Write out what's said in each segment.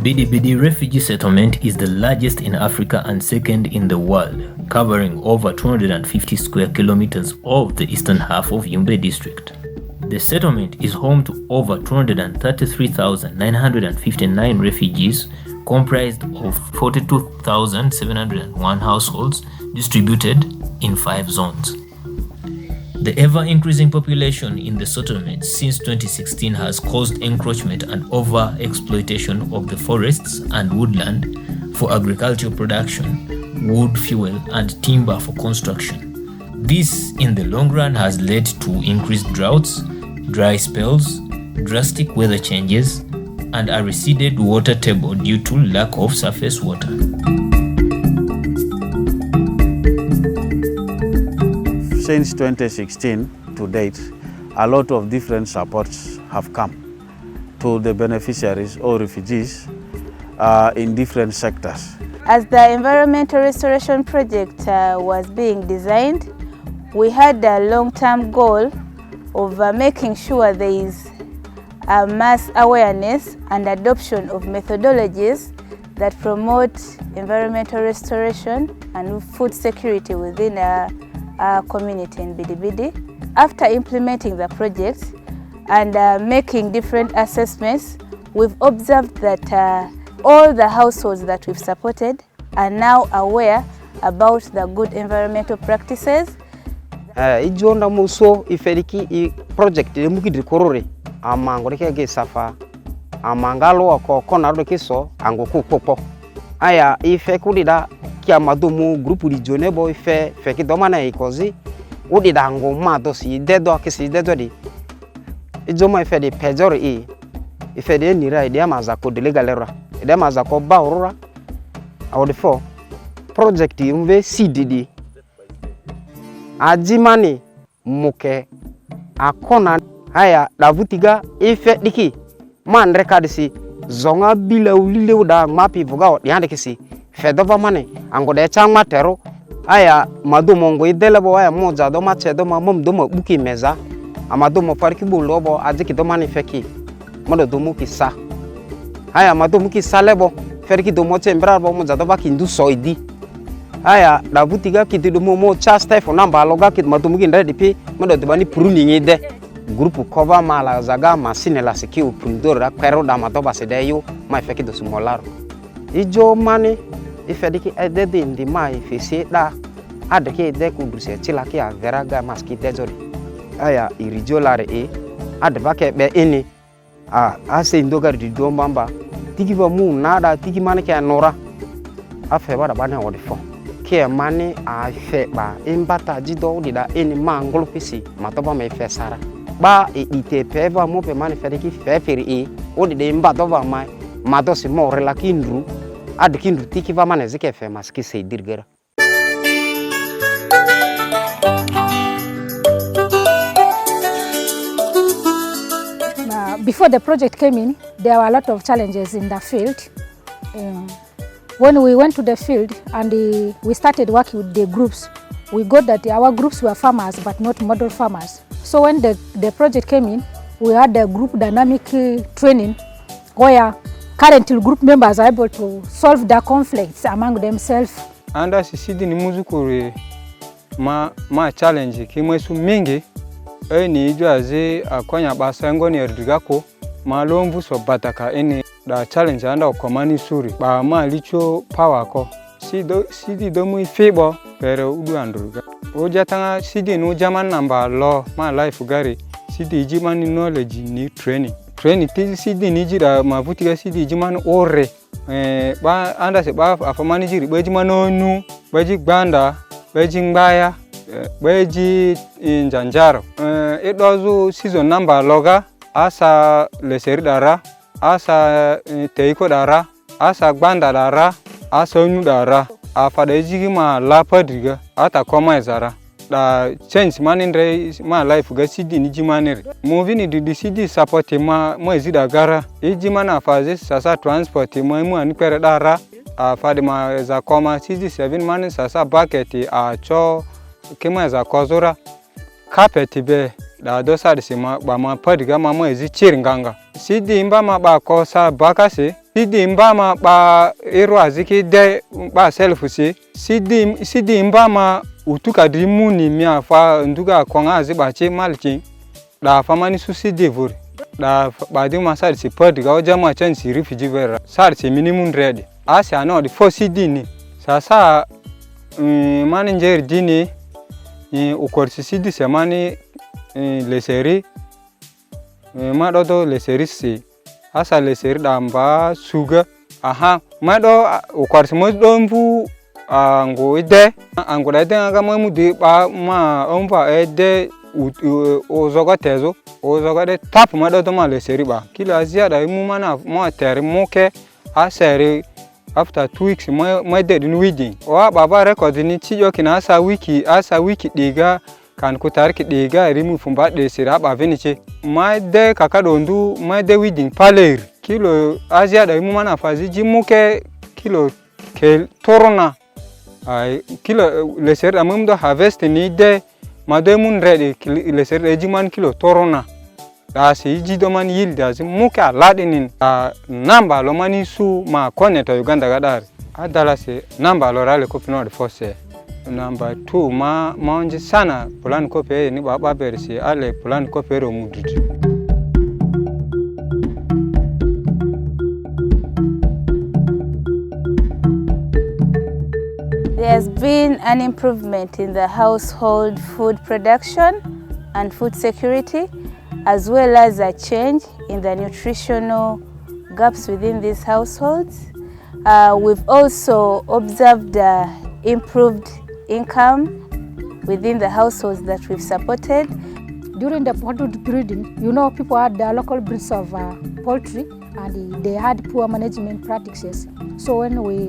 Bidibidi refugee settlement is the largest in Africa and second in the world, covering over 250 square kilometers of the eastern half of Yumbe district. The settlement is home to over 233,959 refugees, comprised of 42,701 households distributed in 5 zones. The ever-increasing population in the settlement since 2016 has caused encroachment and over-exploitation of the forests and woodland for agricultural production, wood fuel, and timber for construction. This, in the long run, has led to increased droughts, dry spells, drastic weather changes, and a receded water table due to lack of surface water. Since 2016 to date, a lot of different supports have come to the beneficiaries or refugees in different sectors. As the environmental restoration project was being designed, we had a long-term goal of making sure there is mass awareness and adoption of methodologies that promote environmental restoration and food security within our community in Bidibidi. After implementing the project and making different assessments, we've observed that all the households that we've supported are now aware about the good environmental practices. Ijonda muso iferiki project mukidri korore amangoreke ge safa amangalo ko konaro kiso angoku popo aya ife kudida kia madomu groupe regione bo ife feki domana ikozi udida ngo mado si dedo kisi dedo di ijoma ife de pejor ife de nira ide amazako delegalera ide amazako baurura awodefo project mve CDD ajimani muke akona haya davutiga ife diki man rekadisi zonga bila ulile uda mapi vuga yande kisi fedova mane angode changma tero haya madumongo idelebo haya moja do mache do mamom do buki meza amadumo parki bulobo ajiki do mani feki modo do muki sa haya madumo ki salebo ferki do moche mbrabo moja do bakindu soidi haya davutiga kitido momo chaste fo namba loga kit madumo ndade pi modo do bani pruning ide grupo cover mala zaga masine la seki upundora kwero da matoba sedeyo mai feki do sumolaro ijo mani ifediki edede ndi mai fisi da adeke de kuduse chilaki a veraga maski tejori aya irijolare adbake be ini ase ndoga di dombamba tiki ba mu nada tiki mani ke nora afe bada bana wodifo ke mani afe ba imbata jido dida ini mangolo fisi matoba me fesara ba ite peva mo pe mani fediki fefiri odide mbato va mai mato si mo relakindru adkindu tiki va mane zike fe maski se dirgera. Before the project came in, there were a lot of challenges in the field. When we went to the field and we started working with the groups, we got that our groups were farmers but not model farmers. So when the project came in, we had a group dynamic training where currently group members are able to solve the conflicts among themselves. Anda sisidi ni muzukuri ma challenge kimwesu mingi ni ijuaze akwanya basa ngoni erdigako malomvu so bataka eni da challenge anda okomani suri ba ma licho power ko sidi domu ifebo pero udu andruga oja tanga sidi no jaman namba law ma life gari sidi jimani knowledge ni training ti sidi ni jira mavutiga sidi jimani ore ba anda se ba afamani jiri ba jimano nu ba ji gbanda ba ji ngbaya ba ji njanjaro edozu season number loga asa leseri dara asa teiko dara asa gbanda dara asa nu dara afada jigi ma lapadriga ata koma ezara da change manindre ma life ga sidi ni jimanere movie ni di sidi support ma ezida gara ejimana faze sasa transport mu ani pere dara afade ma za koma sidi 7 man sasa bucket a cho kema za kozora carpet be da dosa de sima ba ma padiga ma ezi chiringanga sidi imba ma ba ko sa bakase Sidi mbama ba irwa ziki de ba self si. Sidi mbama utuka drimuni mia fa nduga kwanga ziba che malchi. Da famani su sidi vuri. Da ba di ma sar si pod ga ojama chan si refugee vera. Sar si minimum ready. Asa no di 4 sidi ni. Sasa manager dini ukorsi sidi semani leseri madoto leseri si. Asa leseri damba suga aha mado ukorsi mo dombu ango ide ango ide nga mo mudi ba ma omba ide ozoga tezo ozoga de tap mado to ma leseri ba kila azia da mu mana mo ter moke aseri after 2 weeks my dead in wedding wa baba record ni chijo kina asa wiki diga kan kutar ki diga rimu fumba de sira ba veniche my de kakado ndu my de wedding paler kilo azia da mu mana fazi jimuke kilo ke torona ay kilo le ser amum do harvest ni de mado mun ready le ser ejiman kilo torona da si jido man yield as muka ladinin namba lo mani su ma kone to Uganda gadar adala se namba lo rale ko pino de force number 2 ma onje sana plan ko pe ni baba bersi ale plan ko pe ro mududu. There has been an improvement in the household food production and food security, as well as a change in the nutritional gaps within these households. We've also observed improved income within the households that we've supported. During the poultry breeding, you know, people had local breeds of poultry and they had poor management practices. So when we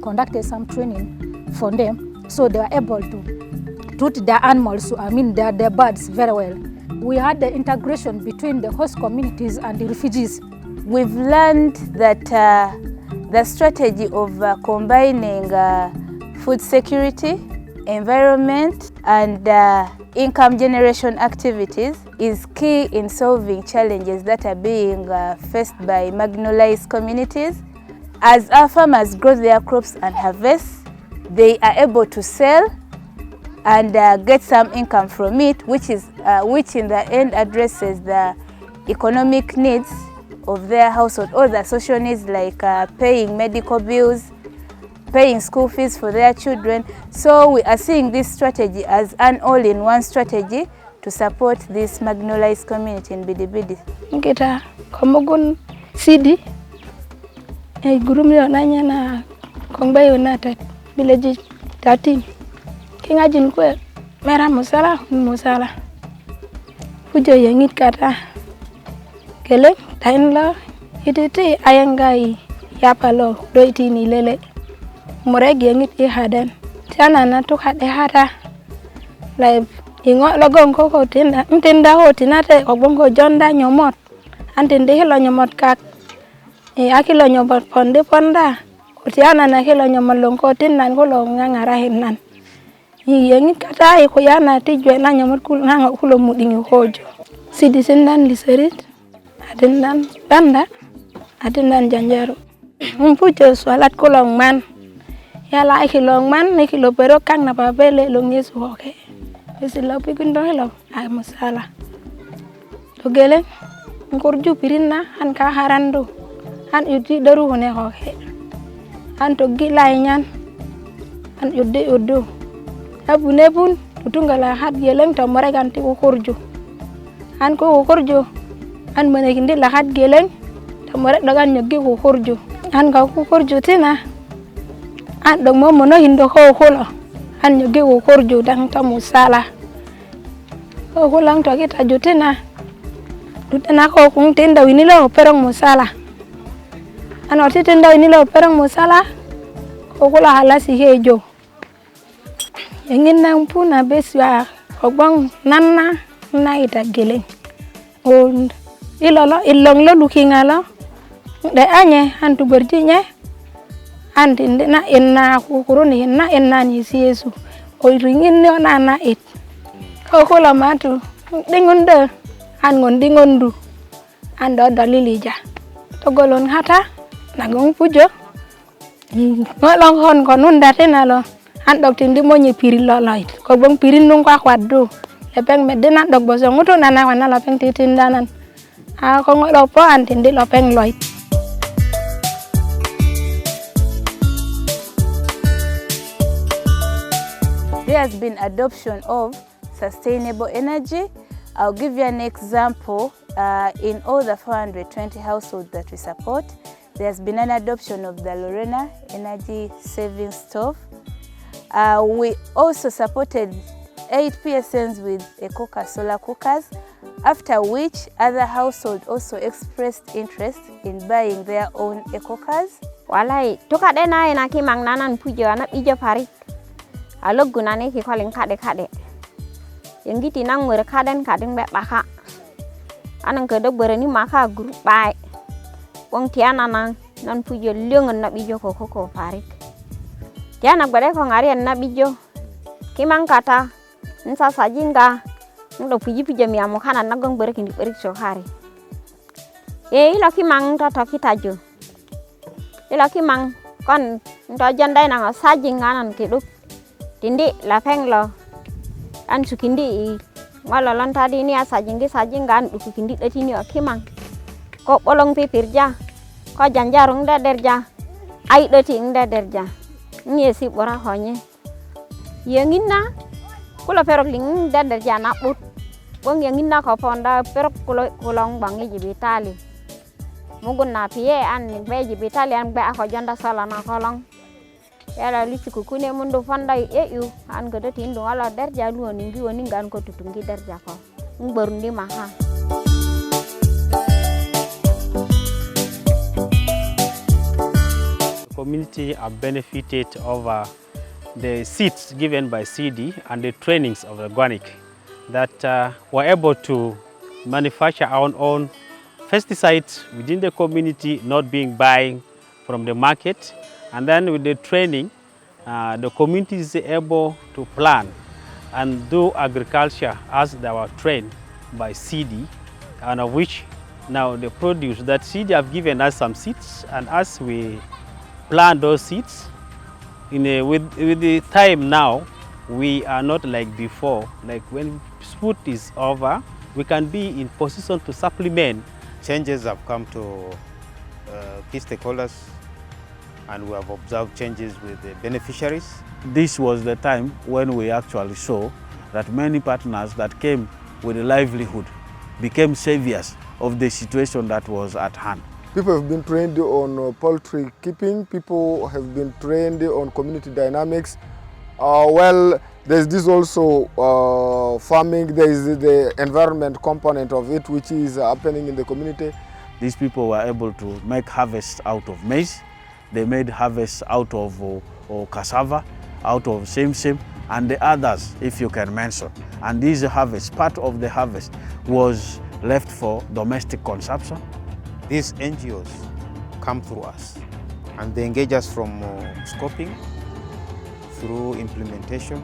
conducted some training for them, so they were able to treat their animals, their birds very well. We had the integration between the host communities and the refugees. We've learned that the strategy of combining food security, environment, and income generation activities is key in solving challenges that are being faced by marginalized communities. As our farmers grow their crops and harvest, they are able to sell and get some income from it, which in the end addresses the economic needs of their household, or the social needs like paying medical bills, paying school fees for their children. So we are seeing this strategy as an all-in-one strategy to support this marginalized community in Bidibidi. Kita komogun sidi gurumyo nanya na kongbayo nata village 13 kingajin kwe mera musala fujo yengit kata kele tainlo ititi ayangai yapalo doiti ni lele moregi yengit ihadan tiana na to hade hata like ingo logon ko tinda hotinate ogbongo jonda nyomot antinde hilo nyomot kak akilo nyomot ponde ponda tiana na hilo nyomot lonko tinnan ko lo ngangara hinnan yengit kata ko yana tijwe na nyomot kulanga kulo mudingi hojo sidi sendan liserit adendan banda adendan janjaro mpujo swalat ko long man yala ikilong man ikilo pero kang na papele long yesu hoke isilo pikundo helo ay masala to gele ngorju pirinna han ka harando han yudi daru hone hoke han to gilay nyan han yudde uddo abune bun utungala hat geleng to more ganti ko korju han ko korju han mane kindi la hat geleng to more dagan nyogi ko korju han ka ko korju tina an dong mo mono hindo ko holo an nyogi ko korju dang ta musala ko hulang to kita jutena dutena ko kung tinda winilo perang musala an oti tinda winilo perang musala ko kula halasi hejo yengin nang puna beswa ogbong nanna na ita geleng on ilolo ilong lo lukingalo de anye an tu berjinya andinde na enna kukuruni na enna ni Yesu o ringin no na it ko la matu dingonde an ngon dingondu ando dalilija to golon hata nagong pujo ngolong hon konun daten alo an dok tindi mo nyi piri loloit ko bong piri nung kwa kwadu lepeng medena dok boso ngutu nana wana lopeng titindanan a ko ngolo po an tindi lopeng loit. There has been adoption of sustainable energy. I'll give you an example. In all the 420 households that we support, there has been an adoption of the Lorena energy saving stove. We also supported 8 PSNs with Ekoka solar cookers, after which other households also expressed interest in buying their own Ekokers. Walai, tuka dena ina ki mangnanan pujo anak ijo parik. Alog gunane ki calling kade. Yang giti nang ngure kaden be baka. Anang kedok berani maka grup baik. Wong tiana nan pujo leungan na bijo koko parik. Tiana gbere ko ngarian na bijo. Kimang kata nsa sajinga ndo puji mi amokana nagong bere kindi berik sokari. Ilo kimang tata kitajo. Ilo kimang kon ndo jandai nang sajinga nan kiduk. Tindi lapeng lo an sukindi ngololon tadi ini sajinggan ukindi datini akimang ko bolong pipirja ko janjarung daderja ai dati daderja ngesi bora honye yenginna kula perok ling daderja naput wong yenginna ko ponda perok kulong bangi jibitali mugun na pie an be jibitali an be ko janda sala na kolong yala lisi kukune mundo fandai eu an gede tindo ala derja lu ningi woni ngan ko tutungi derja ko ngbarundi maha. Community are benefited over the seeds given by CD and the trainings of the organic that were able to manufacture our own pesticides within the community, not being buying from the market. And then with the training, the community is able to plan and do agriculture as they were trained by CD, and of which now the produce that CD have given us some seeds, and as we plant those seeds, with the time now, we are not like before. Like when food is over, we can be in position to supplement. Changes have come to key stakeholders, and we have observed changes with the beneficiaries. This was the time when we actually saw that many partners that came with a livelihood became saviors of the situation that was at hand. People have been trained on poultry keeping, people have been trained on community dynamics. Well, there's this also farming, there is the environment component of it which is happening in the community. These people were able to make harvests out of maize. They made harvests out of cassava, out of same, and the others, if you can mention. And these harvests, part of the harvest was left for domestic consumption. These NGOs come through us, and they engage us from scoping, through implementation,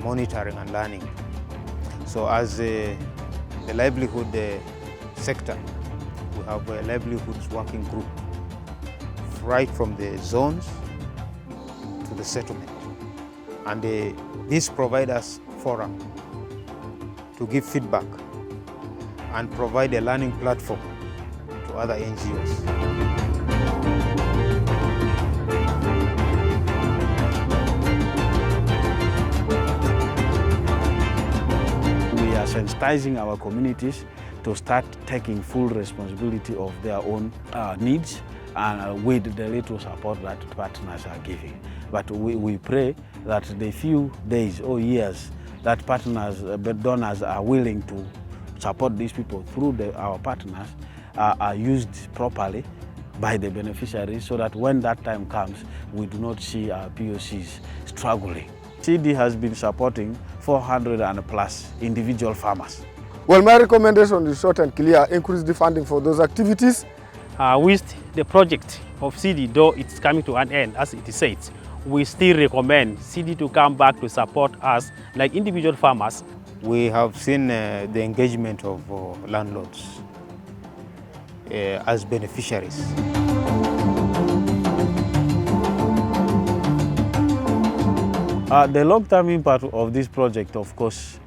monitoring and learning. So as the livelihood sector, we have a livelihoods working group right from the zones to the settlement. And this provides us forum to give feedback and provide a learning platform to other NGOs. We are sensitizing our communities to start taking full responsibility of their own needs and with the little support that partners are giving. But we pray that the few days or years that partners, donors are willing to support these people through our partners are used properly by the beneficiaries, so that when that time comes, we do not see our POCs struggling. CD has been supporting 400 and plus individual farmers. Well, my recommendation is short and clear: increase the funding for those activities. With the project of CD, though it's coming to an end, as it is said, we still recommend CD to come back to support us like individual farmers. We have seen the engagement of landlords as beneficiaries. The long-term impact of this project, of course,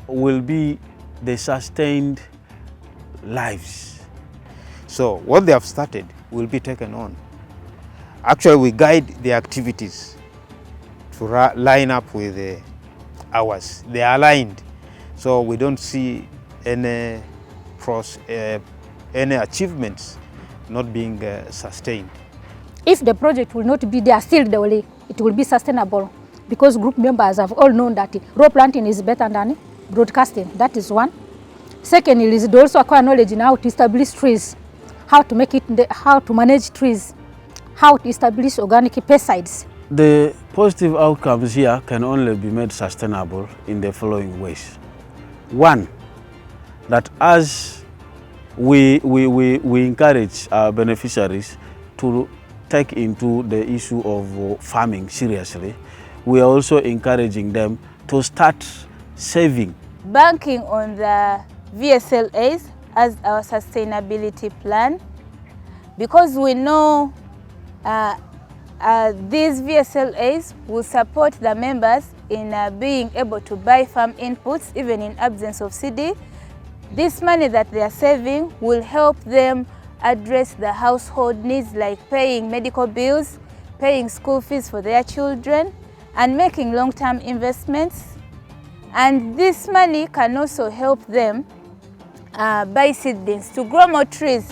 will be the sustained lives. So what they have started will be taken on. Actually, we guide the activities to line up with ours. They are aligned, so we don't see any achievements not being sustained. If the project will not be there still the way, it will be sustainable, because group members have all known that row planting is better than broadcasting. That is one. Second is they also acquire knowledge in how to establish trees, how to make it, how to manage trees, how to establish organic pesticides. The positive outcomes here can only be made sustainable in the following ways. One, that as we encourage our beneficiaries to take into the issue of farming seriously, we are also encouraging them to start saving. Banking on the VSLAs as our sustainability plan, because we know these VSLAs will support the members in being able to buy farm inputs even in absence of CD. This money that they are saving will help them address the household needs like paying medical bills, paying school fees for their children, and making long-term investments. And this money can also help them buy seedlings to grow more trees.